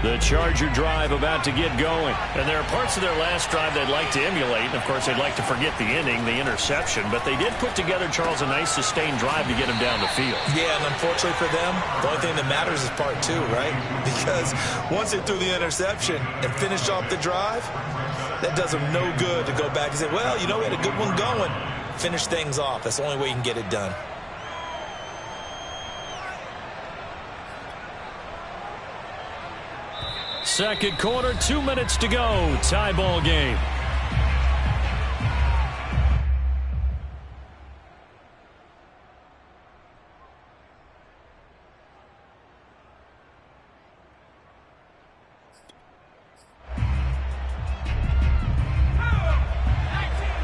The Charger drive about to get going. And there are parts of their last drive they'd like to emulate. And, of course, they'd like to forget the inning, the interception. But they did put together, Charles, a nice sustained drive to get them down the field. Yeah, and unfortunately for them, the only thing that matters is part two, right? Because once they threw the interception and finished off the drive, that does them no good to go back and say, well, you know, we had a good one going. Finish things off. That's the only way you can get it done. Second quarter, 2 minutes to go. Tie ball game.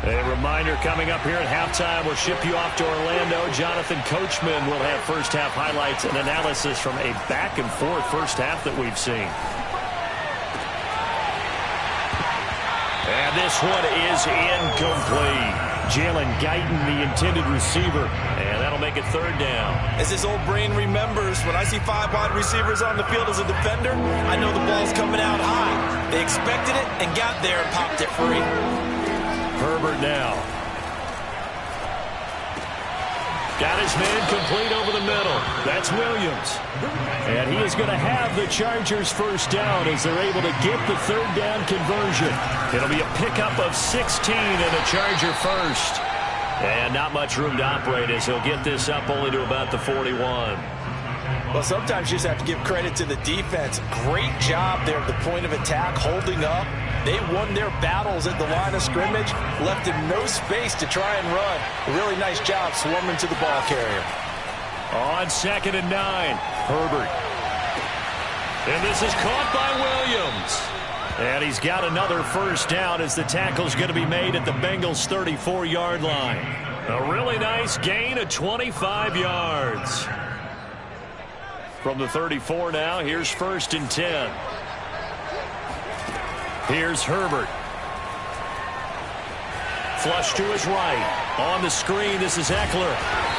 A reminder coming up here at halftime. We'll ship you off to Orlando. Jonathan Coachman will have first half highlights and analysis from a back and forth first half that we've seen. And this one is incomplete. Jalen Guyton, the intended receiver. And that'll make it third down. As his old brain remembers, when I see 5 wide receivers on the field as a defender, I know the ball's coming out high. They expected it and got there and popped it free. Herbert now. Got his man complete over the middle. That's Williams. And he is going to have the Chargers first down as they're able to get the third down conversion. It'll be a pickup of 16 and a Charger first. And not much room to operate as he'll get this up only to about the 41. Well, sometimes you just have to give credit to the defense. Great job there at the point of attack, holding up. They won their battles at the line of scrimmage, left him no space to try and run. A really nice job swarming to the ball carrier. On 2nd and 9, Herbert. And this is caught by Williams. And he's got another first down as the tackle's going to be made at the Bengals' 34-yard line. A really nice gain of 25 yards. From the 34 now, here's 1st and 10. Here's Herbert. Flush to his right. On the screen, this is Eckler.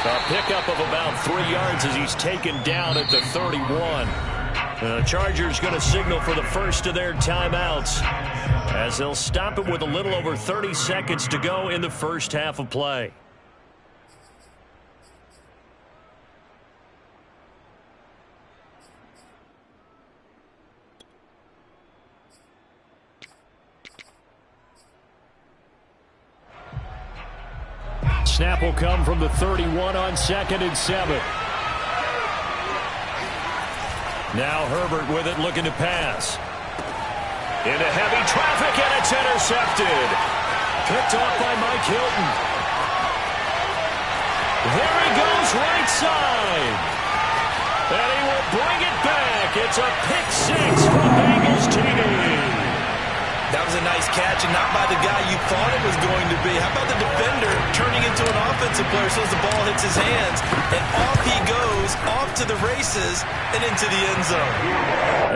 A pickup of about 3 yards as he's taken down at the 31. The Chargers going to signal for the first of their timeouts as they'll stop it with a little over 30 seconds to go in the first half of play. Snap will come from the 31 on 2nd and 7. Now Herbert with it, looking to pass. Into heavy traffic, and it's intercepted. Picked off by Mike Hilton. There he goes, right side. And he will bring it back. It's a pick six from Bengals TD. That was a nice catch, and not by the guy you thought it was going to be. How about the defender turning into an offensive player so as the ball hits his hands, and off he goes, off to the races, and into the end zone.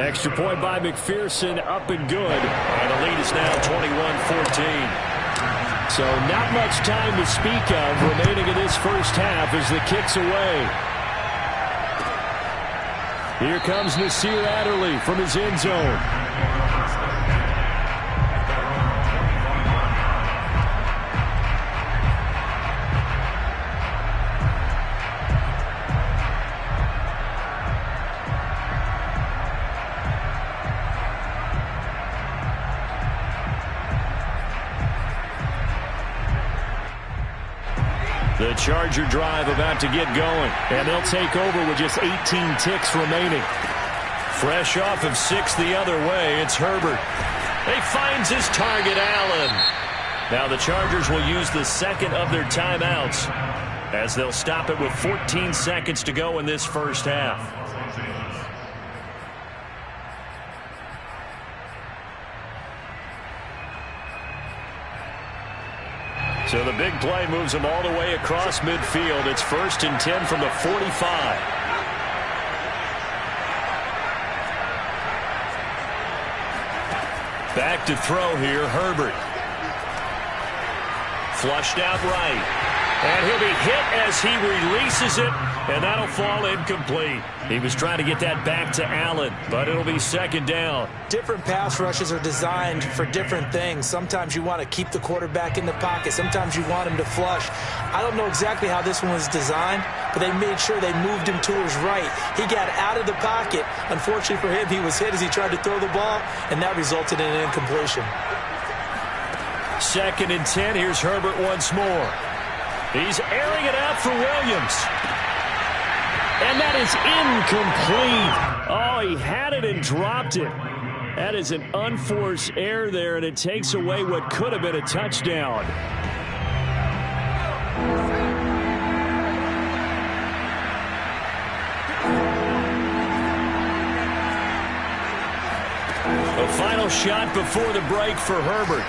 Extra point by McPherson, up and good. And the lead is now 21-14. So not much time to speak of remaining in this first half as the kick's away. Here comes Nasir Adderley from his end zone. The Charger drive about to get going, and they'll take over with just 18 ticks remaining. Fresh off of 6 the other way, it's Herbert. He finds his target, Allen. Now the Chargers will use the second of their timeouts as they'll stop it with 14 seconds to go in this first half. So the big play moves them all the way across midfield. It's 1st and 10 from the 45. Back to throw here, Herbert. Flushed out right. And he'll be hit as he releases it and that'll fall incomplete. He was trying to get that back to Allen, but it'll be second down. Different pass rushes are designed for different things. Sometimes you want to keep the quarterback in the pocket. Sometimes you want him to flush. I don't know exactly how this one was designed, but they made sure they moved him to his right. He got out of the pocket. Unfortunately for him, he was hit as he tried to throw the ball, and that resulted in an incompletion. 2nd and 10. Here's Herbert once more. He's airing it out for Williams. And that is incomplete. Oh, he had it and dropped it. That is an unforced error there, and it takes away what could have been a touchdown. A final shot before the break for Herbert.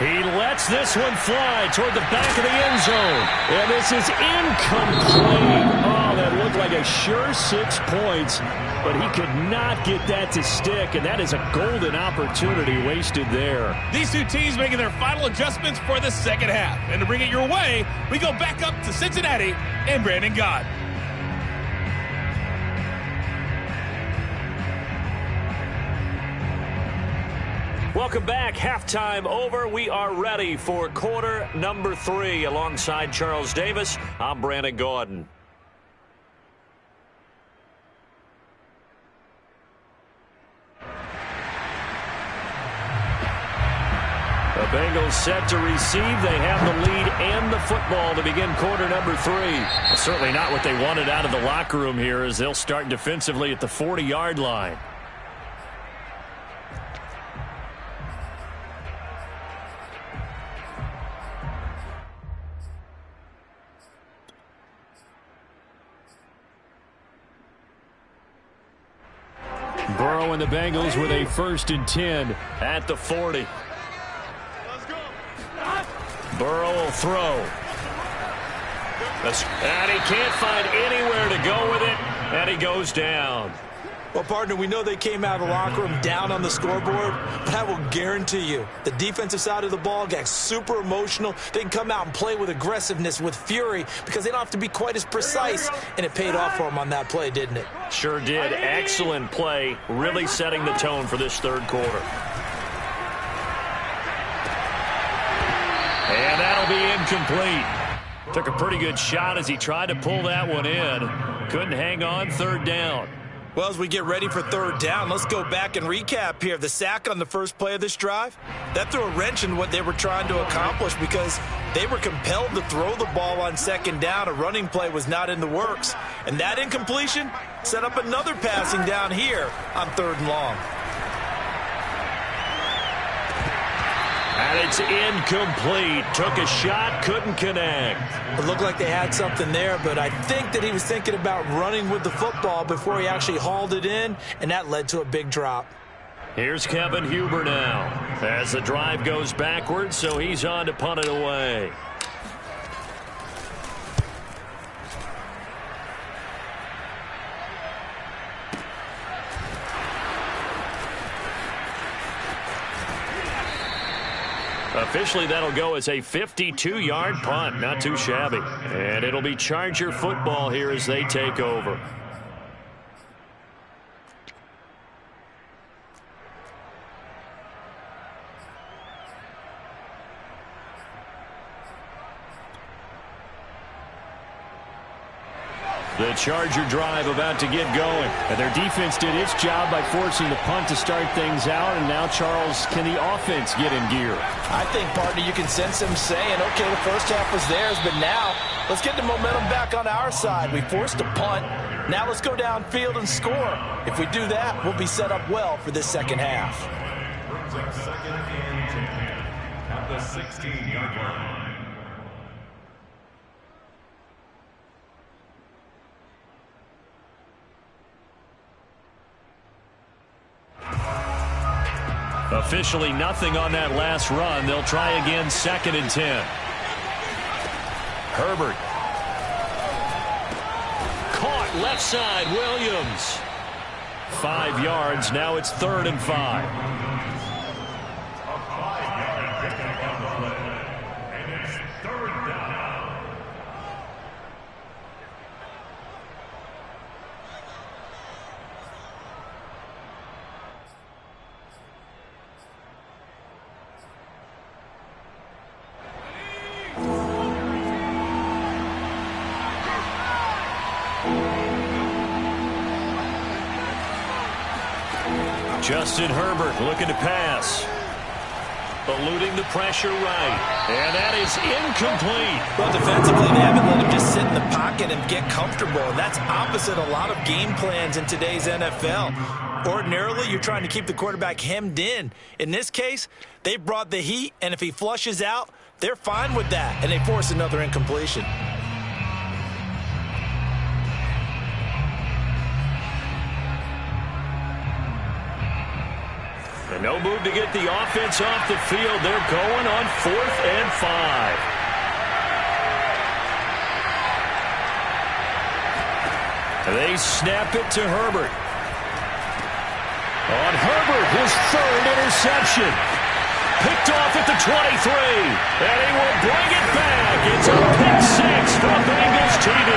He lets this one fly toward the back of the end zone. And this is incomplete. Oh, that looked like a sure 6 points, but he could not get that to stick, and that is a golden opportunity wasted there. These two teams making their final adjustments for the second half. And to bring it your way, we go back up to Cincinnati and Brandon Gaudin. Welcome back. Halftime over. We are ready for quarter number 3. Alongside Charles Davis, I'm Brandon Gaudin. The Bengals set to receive. They have the lead and the football to begin quarter number 3. Well, certainly not what they wanted out of the locker room here, as they'll start defensively at the 40-yard line. Burrow and the Bengals with a 1st and 10 at the 40. Burrow will throw. And he can't find anywhere to go with it, and he goes down. Well, partner, we know they came out of the locker room down on the scoreboard, but I will guarantee you the defensive side of the ball got super emotional. They can come out and play with aggressiveness, with fury, because they don't have to be quite as precise, and it paid off for them on that play, didn't it? Sure did. Excellent play, really setting the tone for this third quarter. And that'll be incomplete. Took a pretty good shot as he tried to pull that one in. Couldn't hang on. 3rd down. Well, as we get ready for 3rd down, let's go back and recap here. The sack on the first play of this drive, that threw a wrench in what they were trying to accomplish because they were compelled to throw the ball on 2nd down. A running play was not in the works. And that incompletion set up another passing down here on 3rd and long. And it's incomplete. Took a shot, couldn't connect. It looked like they had something there, but I think that he was thinking about running with the football before he actually hauled it in, and that led to a big drop. Here's Kevin Huber now as the drive goes backwards, so he's on to punt it away. Officially, that'll go as a 52-yard punt. Not too shabby. And it'll be Charger football here as they take over. The Charger drive about to get going. And their defense did its job by forcing the punt to start things out. And now, Charles, can the offense get in gear? I think, partner, you can sense them saying, okay, the first half was theirs, but now let's get the momentum back on our side. We forced a punt. Now let's go downfield and score. If we do that, we'll be set up well for this second half. Second and 10 at the 16-yard line. Officially nothing on that last run. They'll try again, 2nd and 10. Herbert. Caught left side, Williams. 5 yards, now it's 3rd and 5. Justin Herbert looking to pass. Eluding the pressure right. And that is incomplete. Well, defensively, they haven't let him just sit in the pocket and get comfortable. And that's opposite a lot of game plans in today's NFL. Ordinarily, you're trying to keep the quarterback hemmed in. In this case, they brought the heat, and if he flushes out, they're fine with that, and they force another incompletion. And no move to get the offense off the field. They're going on 4th and 5. They snap it to Herbert. On Herbert, his 3rd interception. Picked off at the 23. And he will bring it back. It's a pick 6 for Bengals TV.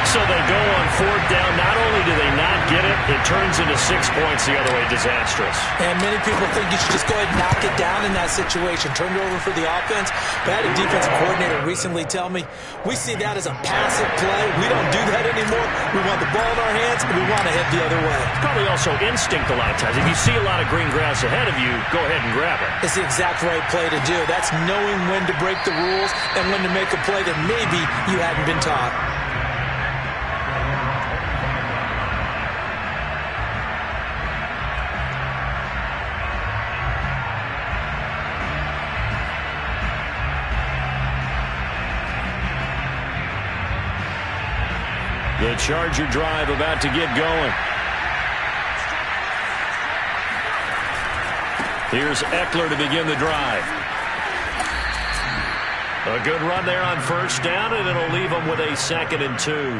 So they go on 4th down. Not only do they not get it, it turns into 6 points the other way. Disastrous. And many people think you should just go ahead and knock it down in that situation. Turn it over for the offense. But I had a defensive coordinator recently tell me, we see that as a passive play. We don't do that anymore. We want the ball in our hands, and we want to head the other way. It's probably also instinct a lot of times. If you see a lot of green grass ahead of you, go ahead and grab it. It's the exact right play to do. That's knowing when to break the rules and when to make a play that maybe you hadn't been taught. The Charger drive about to get going. Here's Eckler to begin the drive. A good run there on 1st down, and it'll leave them with a 2nd and 2.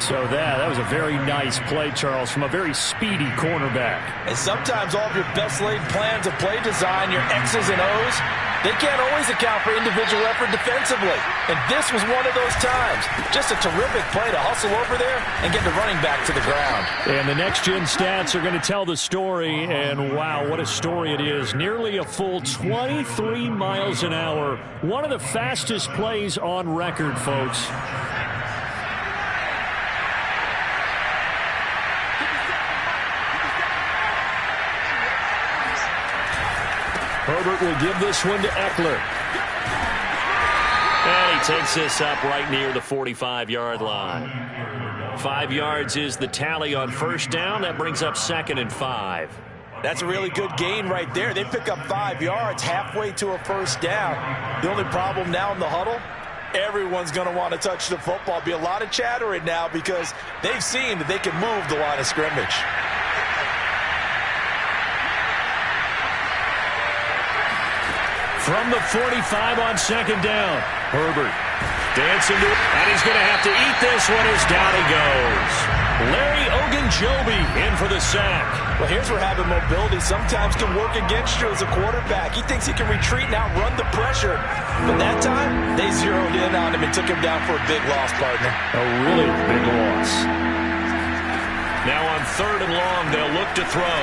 So that was a very nice play, Charles, from a very speedy cornerback. And sometimes all of your best laid plans of play design, your X's and O's, they can't always account for individual effort defensively. And this was one of those times. Just a terrific play to hustle over there and get the running back to the ground. And the next-gen stats are going to tell the story. And, wow, what a story it is. Nearly a full 23 miles an hour. One of the fastest plays on record, folks. Herbert will give this one to Eckler. And he takes this up right near the 45-yard line. 5 yards is the tally on 1st down. That brings up 2nd and 5. That's a really good gain right there. They pick up 5 yards halfway to a 1st down. The only problem now in the huddle, everyone's going to want to touch the football. Be a lot of chattering now because they've seen that they can move the line of scrimmage. From the 45 on 2nd down. Herbert dancing to it, and he's going to have to eat this one as down he goes. Larry Ogunjobi in for the sack. Well, here's where having mobility sometimes can work against you as a quarterback. He thinks he can retreat and outrun the pressure. But that time, they zeroed in on him and took him down for a big loss, partner. A really big loss. Now on 3rd and long, they'll look to throw.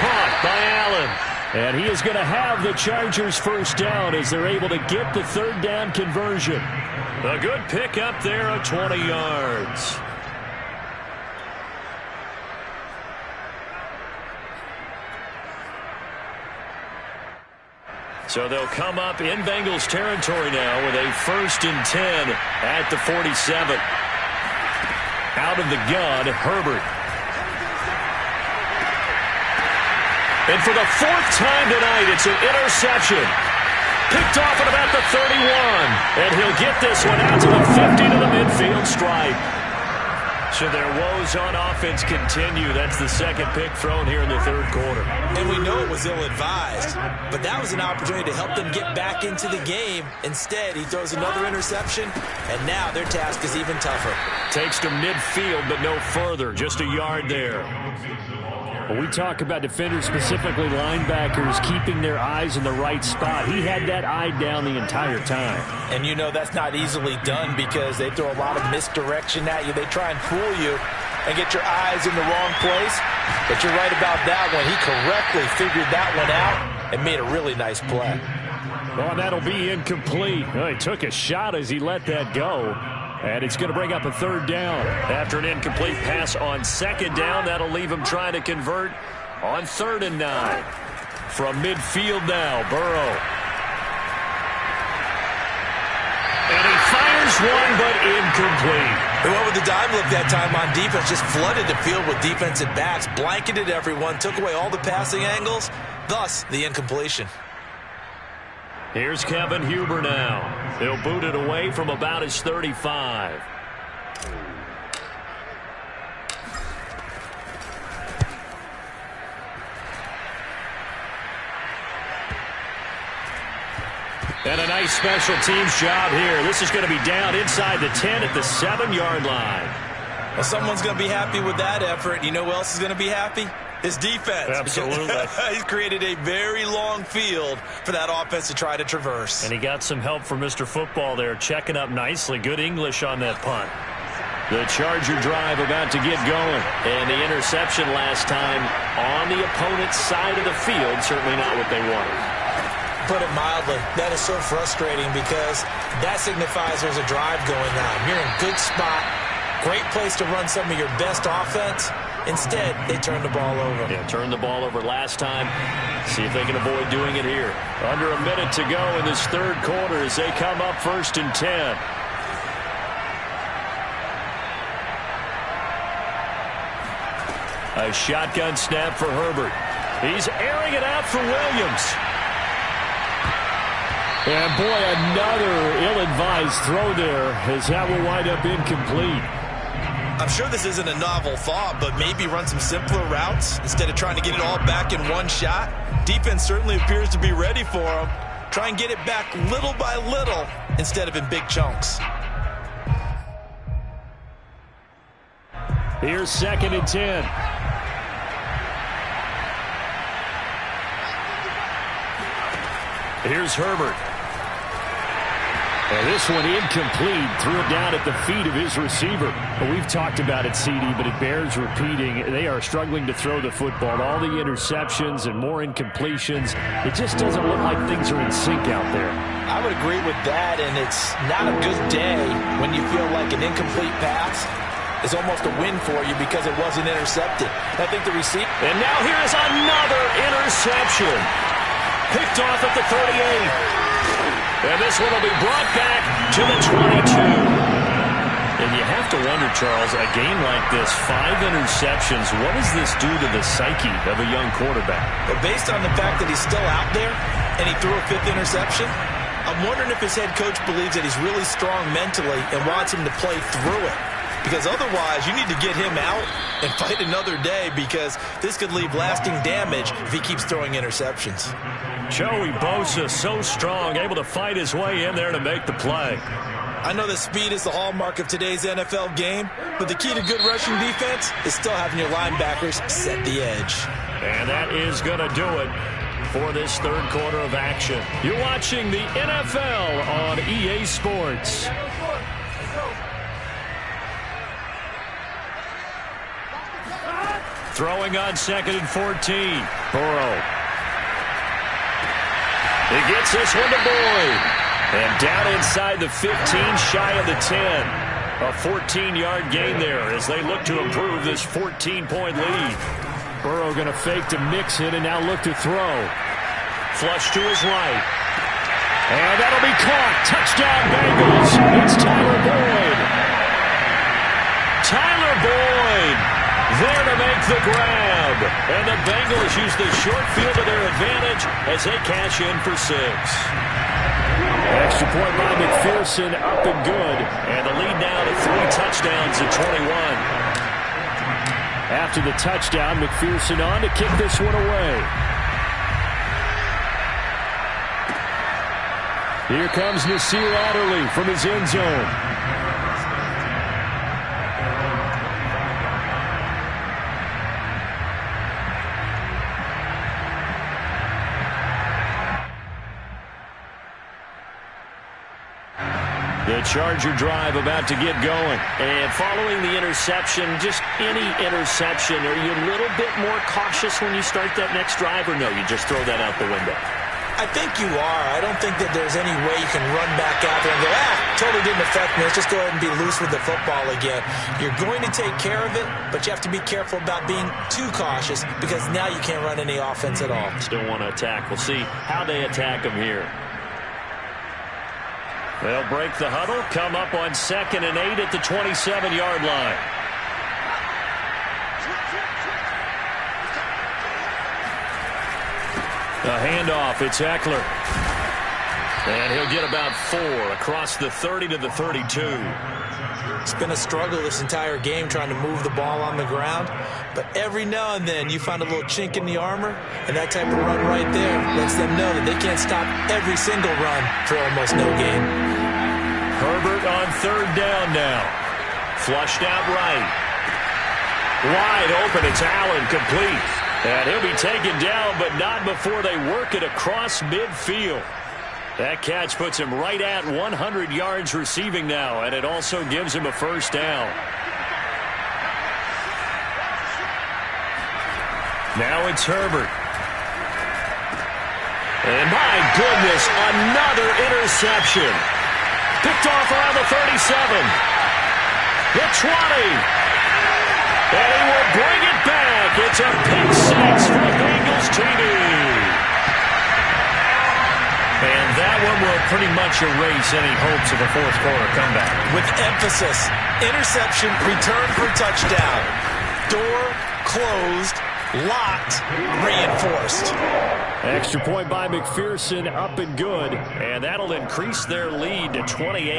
Caught by Allen. And he is going to have the Chargers 1st down as they're able to get the 3rd down conversion. A good pick up there of 20 yards. So they'll come up in Bengals territory now with a 1st and 10 at the 47. Out of the gun, Herbert. And for the 4th time tonight, it's an interception. Picked off at about the 31. And he'll get this one out to the 50 to the midfield stripe. So their woes on offense continue. That's the 2nd pick thrown here in the 3rd quarter. And we know it was ill-advised, but that was an opportunity to help them get back into the game. Instead, he throws another interception, and now their task is even tougher. Takes to midfield, but no further. Just a yard there. When we talk about defenders, specifically linebackers, keeping their eyes in the right spot, he had that eye down the entire time. And you know that's not easily done because they throw a lot of misdirection at you. They try and fool you and get your eyes in the wrong place. But you're right about that one. He correctly figured that one out and made a really nice play. Well, that'll be incomplete. Well, he took a shot as he let that go. And it's going to bring up a third down. After an incomplete pass on second down, that'll leave him trying to convert on 3rd and 9. From midfield now, Burrow. And he fires one, but incomplete. They went with the dime look that time on defense, just flooded the field with defensive backs, blanketed everyone, took away all the passing angles, thus the incompletion. Here's Kevin Huber now. He'll boot it away from about his 35. And a nice special teams job here. This is going to be down inside the 10 at the 7-yard line. Well, someone's going to be happy with that effort. You know who else is going to be happy? His defense. Absolutely. He's created a very long field for that offense to try to traverse. And he got some help from Mr. Football there, checking up nicely. Good English on that punt. The Charger drive about to get going. And the interception last time on the opponent's side of the field, certainly not what they wanted. Put it mildly, that is so frustrating because that signifies there's a drive going on. You're in a good spot, great place to run some of your best offense. Instead, they turn the ball over. Yeah, turned the ball over last time. See if they can avoid doing it here. Under a minute to go in this 3rd quarter as they come up 1st and 10. A shotgun snap for Herbert. He's airing it out for Williams. And boy, another ill-advised throw there as that will wind up incomplete. I'm sure this isn't a novel thought, but maybe run some simpler routes instead of trying to get it all back in one shot. Defense certainly appears to be ready for him. Try and get it back little by little instead of in big chunks. Here's 2nd and 10. Here's Herbert. And this one incomplete. Threw it down at the feet of his receiver. Well, we've talked about it, CD, but it bears repeating. They are struggling to throw the football. All the interceptions and more incompletions. It just doesn't look like things are in sync out there. I would agree with that, and it's not a good day when you feel like an incomplete pass is almost a win for you because it wasn't intercepted. I think the receiver... And now here is another interception. Picked off at the 38. And this one will be brought back to the 22. And you have to wonder, Charles, a game like this, 5 interceptions, what does this do to the psyche of a young quarterback? But based on the fact that he's still out there and he threw a 5th interception, I'm wondering if his head coach believes that he's really strong mentally and wants him to play through it. Because otherwise, you need to get him out and fight another day because this could leave lasting damage if he keeps throwing interceptions. Joey Bosa, so strong, able to fight his way in there to make the play. I know that speed is the hallmark of today's NFL game, but the key to good rushing defense is still having your linebackers set the edge. And that is going to do it for this 3rd quarter of action. You're watching the NFL on EA Sports. Throwing on 2nd and 14. Burrow. He gets this one to Boyd. And down inside the 15, shy of the 10. A 14-yard gain there as they look to improve this 14-point lead. Burrow going to fake to Mixon and now look to throw. Flush to his right. And that'll be caught. Touchdown Bengals. It's Tyler Boyd. Tyler Boyd there to make the grab. And the Bengals use the short field to their advantage as they cash in for 6. Extra point by McPherson, up and good. And the lead now to 3 touchdowns at 21. After the touchdown, McPherson on to kick this one away. Here comes Nasir Adderley from his end zone. The Charger drive about to get going. And following the interception, just any interception, are you a little bit more cautious when you start that next drive, or no, you just throw that out the window? I think you are. I don't think that there's any way you can run back out there and go, totally didn't affect me. Let's just go ahead and be loose with the football again. You're going to take care of it, but you have to be careful about being too cautious because now you can't run any offense at all. Still want to attack. We'll see how they attack him here. They'll break the huddle, come up on 2nd and 8 at the 27-yard line. A handoff, it's Eckler. And he'll get about 4 across the 30 to the 32. It's been a struggle this entire game trying to move the ball on the ground. But every now and then you find a little chink in the armor, and that type of run right there lets them know that they can't stop every single run for almost no gain. Herbert on 3rd down now. Flushed out right. Wide open, it's Allen, complete. And he'll be taken down, but not before they work it across midfield. That catch puts him right at 100 yards receiving now, and it also gives him a 1st down. Now it's Herbert. And my goodness, another interception. Picked off around the 37. The 20. And he will bring it back. It's a pick 6 for Bengals TD. And that one will pretty much erase any hopes of a 4th quarter comeback. With emphasis, interception, return for touchdown. Door closed, locked, reinforced. Extra point by McPherson, up and good. And that'll increase their lead to 28.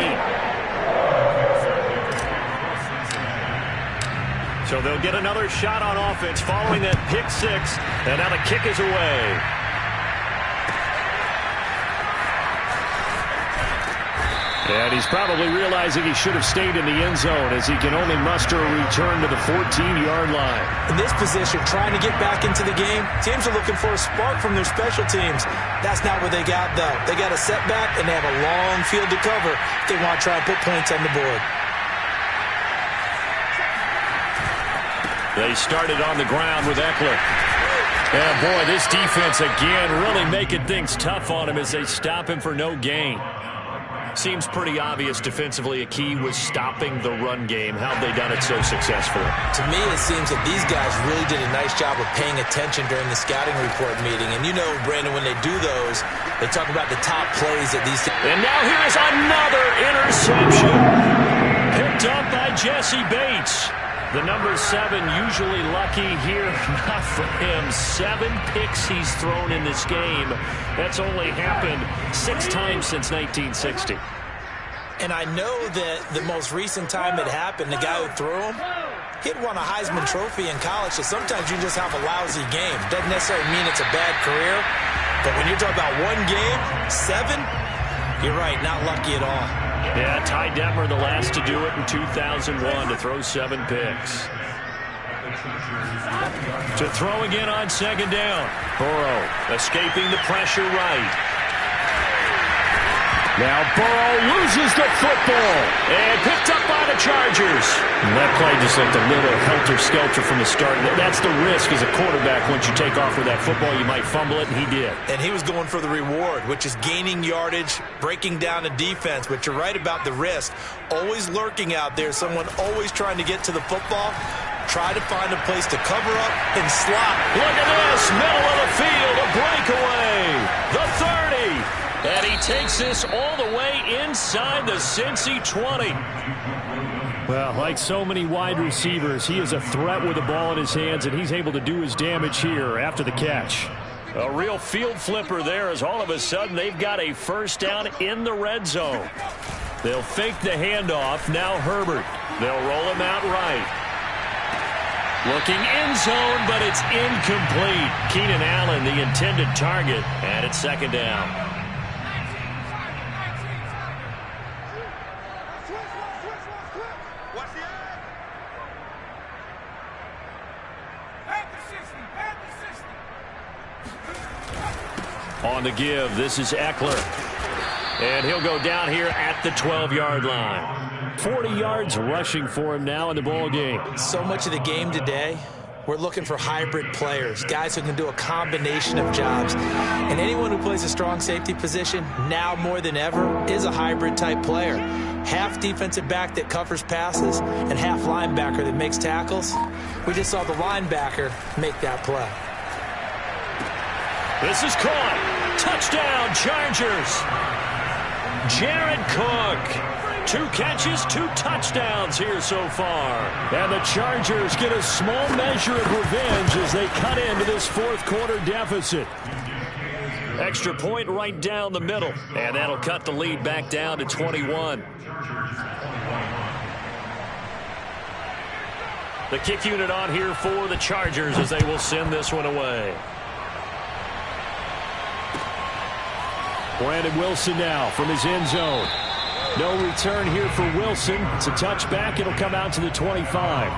So they'll get another shot on offense following that pick 6. And now the kick is away. And he's probably realizing he should have stayed in the end zone as he can only muster a return to the 14-yard line. In this position, trying to get back into the game, teams are looking for a spark from their special teams. That's not what they got, though. They got a setback, and they have a long field to cover if they want to try and put points on the board. They started on the ground with Eckler. And boy, this defense again really making things tough on him as they stop him for no gain. Seems pretty obvious defensively a key was stopping the run game. How have they done it so successfully? To me, it seems that these guys really did a nice job of paying attention during the scouting report meeting. And you know, Brandon, when they do those, they talk about the top plays that these... And now here's another interception. Picked up by Jesse Bates. The number 7 usually lucky here, not for him. 7 picks he's thrown in this game. That's only happened 6 times since 1960. And I know that the most recent time it happened, the guy who threw him, he'd won a Heisman Trophy in college, so sometimes you just have a lousy game. Doesn't necessarily mean it's a bad career, but when you're talking about one game, 7, you're right, not lucky at all. Yeah, Ty Detmer, the last to do it in 2001, to throw 7 picks. To throw again on 2nd down. Burrow escaping the pressure right. Now Burrow loses the football and picked up by the Chargers. And that play just looked a little helter-skelter from the start. That's the risk as a quarterback. Once you take off with that football, you might fumble it, and he did. And he was going for the reward, which is gaining yardage, breaking down a defense. But you're right about the risk. Always lurking out there, someone always trying to get to the football. Try to find a place to cover up and slot. Look at this, middle of the field, a breakaway. The 30. And he takes this all the way inside the Cincy 20. Well, like so many wide receivers, he is a threat with the ball in his hands, and he's able to do his damage here after the catch. A real field flipper there as all of a sudden they've got a 1st down in the red zone. They'll fake the handoff. Now Herbert. They'll roll him out right. Looking end zone, but it's incomplete. Keenan Allen, the intended target, and it's 2nd down. On the give, this is Eckler. And he'll go down here at the 12-yard line. 40 yards rushing for him now in the ball game. So much of the game today We're looking for hybrid players, guys who can do a combination of jobs. And anyone who plays a strong safety position, now more than ever, is a hybrid type player. Half defensive back that covers passes and half linebacker that makes tackles. We just saw the linebacker make that play. This is caught. Touchdown, Chargers. Jared Cook. 2 catches, 2 touchdowns here so far. And the Chargers get a small measure of revenge as they cut into this fourth quarter deficit. Extra point right down the middle. And that'll cut the lead back down to 21. The kick unit on here for the Chargers as they will send this one away. Brandon Wilson now from his end zone. No return here for Wilson. It's a touchback. It'll come out to the 25.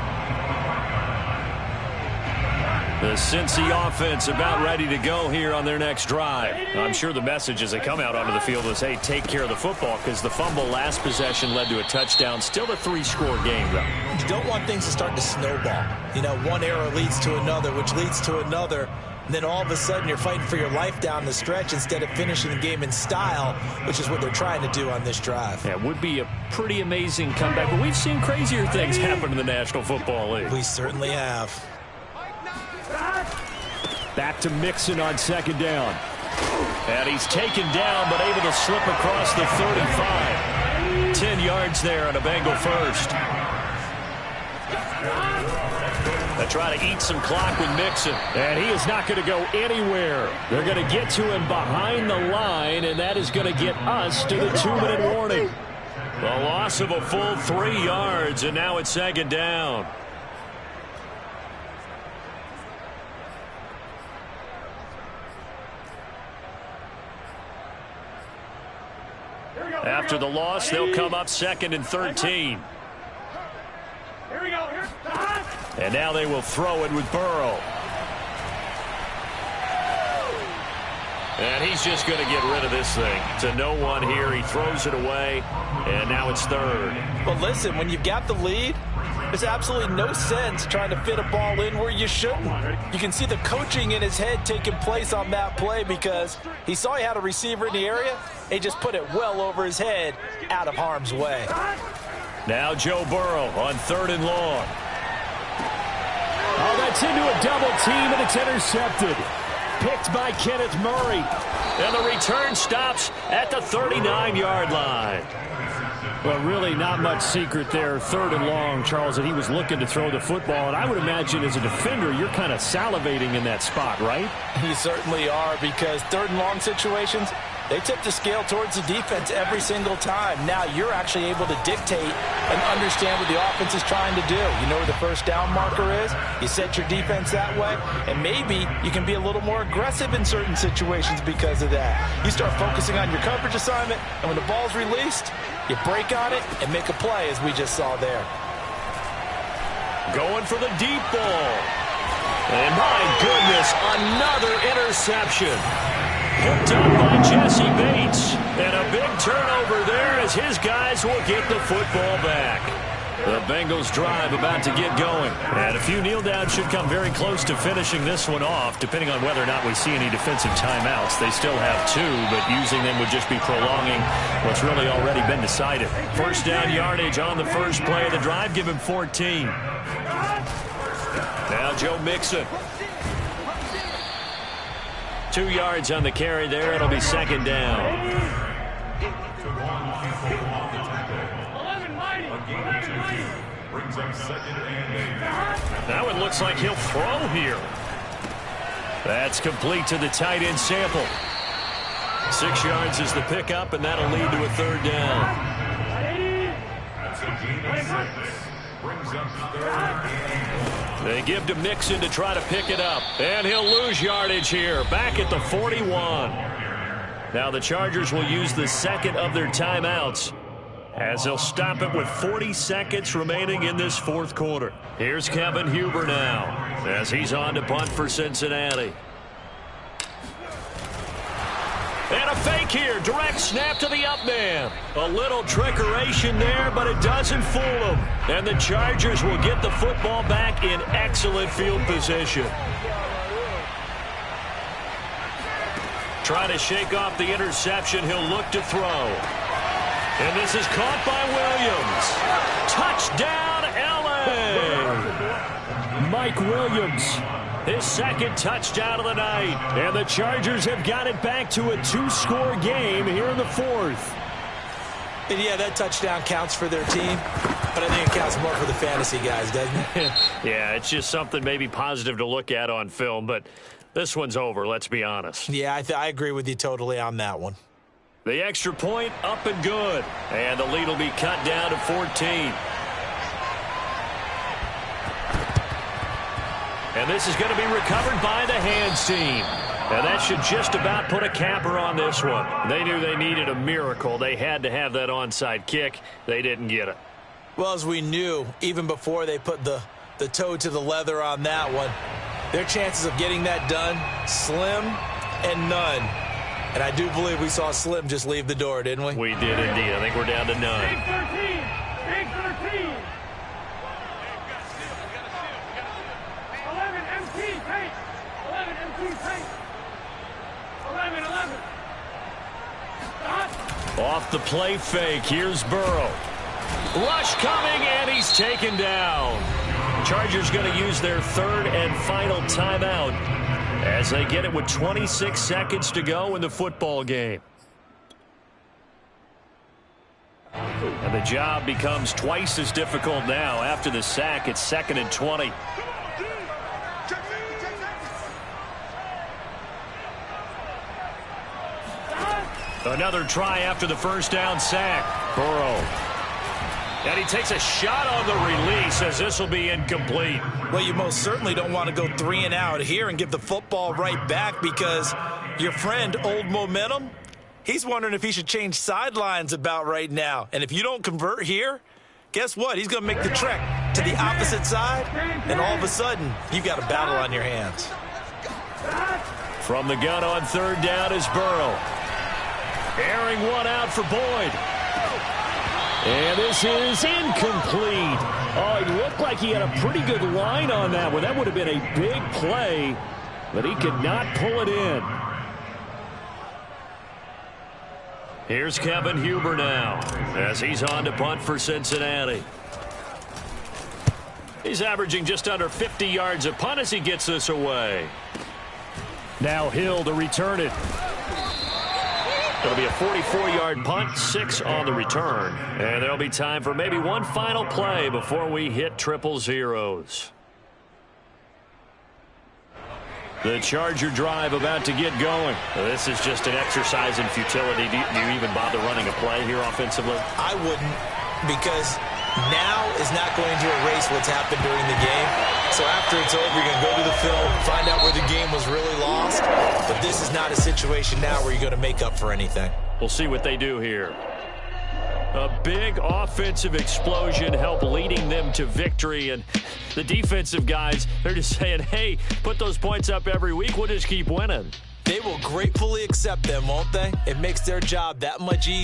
The Cincy offense about ready to go here on their next drive. I'm sure the message as they come out onto the field was, hey, take care of the football, because the fumble last possession led to a touchdown. Still a 3-score game, though. You don't want things to start to snowball. You know, one error leads to another, which leads to another. And then all of a sudden you're fighting for your life down the stretch instead of finishing the game in style, which is what they're trying to do on this drive. Yeah, it would be a pretty amazing comeback, but we've seen crazier things happen in the National Football League. We certainly have. Back to Mixon on second down. And he's taken down, but able to slip across the 35. 10 yards there on a Bengal first. They try to eat some clock with Mixon. And he is not going to go anywhere. They're going to get to him behind the line, and that is going to get us to the 2-minute warning. The loss of a full 3 yards, and now it's second down. After the loss, they'll come up 2nd and 13. Here we go. And now they will throw it with Burrow. And he's just going to get rid of this thing. To no one here. He throws it away. And now it's 3rd. Well, listen, when you've got the lead, there's absolutely no sense trying to fit a ball in where you shouldn't. You can see the coaching in his head taking place on that play because he saw he had a receiver in the area. He just put it well over his head out of harm's way. Now Joe Burrow on 3rd and long. Oh, that's into a double team, and it's intercepted. Picked by Kenneth Murray. And the return stops at the 39-yard line. Well, really not much secret there. 3rd and long, Charles, that he was looking to throw the football. And I would imagine as a defender, you're kind of salivating in that spot, right? You certainly are, because 3rd and long situations, they tip the scale towards the defense every single time. Now you're actually able to dictate and understand what the offense is trying to do. You know where the first down marker is. You set your defense that way, and maybe you can be a little more aggressive in certain situations because of that. You start focusing on your coverage assignment, and when the ball's released, you break on it and make a play, as we just saw there. Going for the deep ball. And my goodness, another interception. Picked up by Jesse Bates. And a big turnover there as his guys will get the football back. The Bengals drive about to get going. And a few kneel downs should come very close to finishing this one off, depending on whether or not we see any defensive timeouts. They still have 2, but using them would just be prolonging what's really already been decided. First down yardage on the first play of the drive. Give him 14. Now Joe Mixon. 2 yards on the carry there. It'll be 2nd down. Now it looks like he'll throw here. That's complete to the tight end Sample. 6 yards is the pickup, and that'll lead to a 3rd down. They give to Mixon to try to pick it up. And he'll lose yardage here. Back at the 41. Now the Chargers will use the 2nd of their timeouts, as they'll stop it with 40 seconds remaining in this 4th quarter. Here's Kevin Huber now as he's on to punt for Cincinnati. And a fake fake here. Direct snap to the up man. A little trickeration there, but it doesn't fool them. And the Chargers will get the football back in excellent field position. Trying to shake off the interception. He'll look to throw. And this is caught by Williams. Touchdown, L.A. Mike Williams, his second touchdown of the night. And the Chargers have got it back to a 2-score game here in the fourth. And yeah, that touchdown counts for their team, but I think it counts more for the fantasy guys, doesn't it? Yeah, it's just something maybe positive to look at on film, but this one's over, let's be honest. Yeah, I agree with you totally on that one. The extra point up and good. And the lead will be cut down to 14. And this is going to be recovered by the hands team. And that should just about put a capper on this one. They knew they needed a miracle. They had to have that onside kick. They didn't get it. Well, as we knew, even before they put the toe to the leather on that one, their chances of getting that done, slim and none. And I do believe we saw Slim just leave the door, didn't we? We did indeed. I think we're down to 9. Big 13. Big 13. 11 MT paint. 11 MT paint. 11. Stop. Off the play fake. Here's Burrow. Rush coming, and he's taken down. Chargers going to use their third and final timeout as they get it with 26 seconds to go in the football game. And the job becomes twice as difficult now after the sack. It's 2nd and 20. Another try after the first down sack. Burrow. And he takes a shot on the release as this will be incomplete. Well, you most certainly don't want to go 3 and out here and give the football right back because your friend, Old Momentum, he's wondering if he should change sidelines about right now. And if you don't convert here, guess what? He's going to make the trek to the opposite side, and all of a sudden, you've got a battle on your hands. From the gun on 3rd down is Burrow. Airing one out for Boyd. And this is incomplete. Oh, he looked like he had a pretty good line on that one. That would have been a big play, but he could not pull it in. Here's Kevin Huber now as he's on to punt for Cincinnati. He's averaging just under 50 yards a punt as he gets this away. Now Hill to return it. It'll be a 44-yard punt, 6 on the return. And there'll be time for maybe one final play before we hit 000. The Charger drive about to get going. This is just an exercise in futility. Do you even bother running a play here offensively? I wouldn't, because now is not going to erase what's happened during the game. So after it's over, you're going to go to the film, find out where the game was really lost. But this is not a situation now where you're going to make up for anything. We'll see what they do here. A big offensive explosion helped leading them to victory. And the defensive guys, they're just saying, hey, put those points up every week. We'll just keep winning. They will gratefully accept them, won't they? It makes their job that much easier.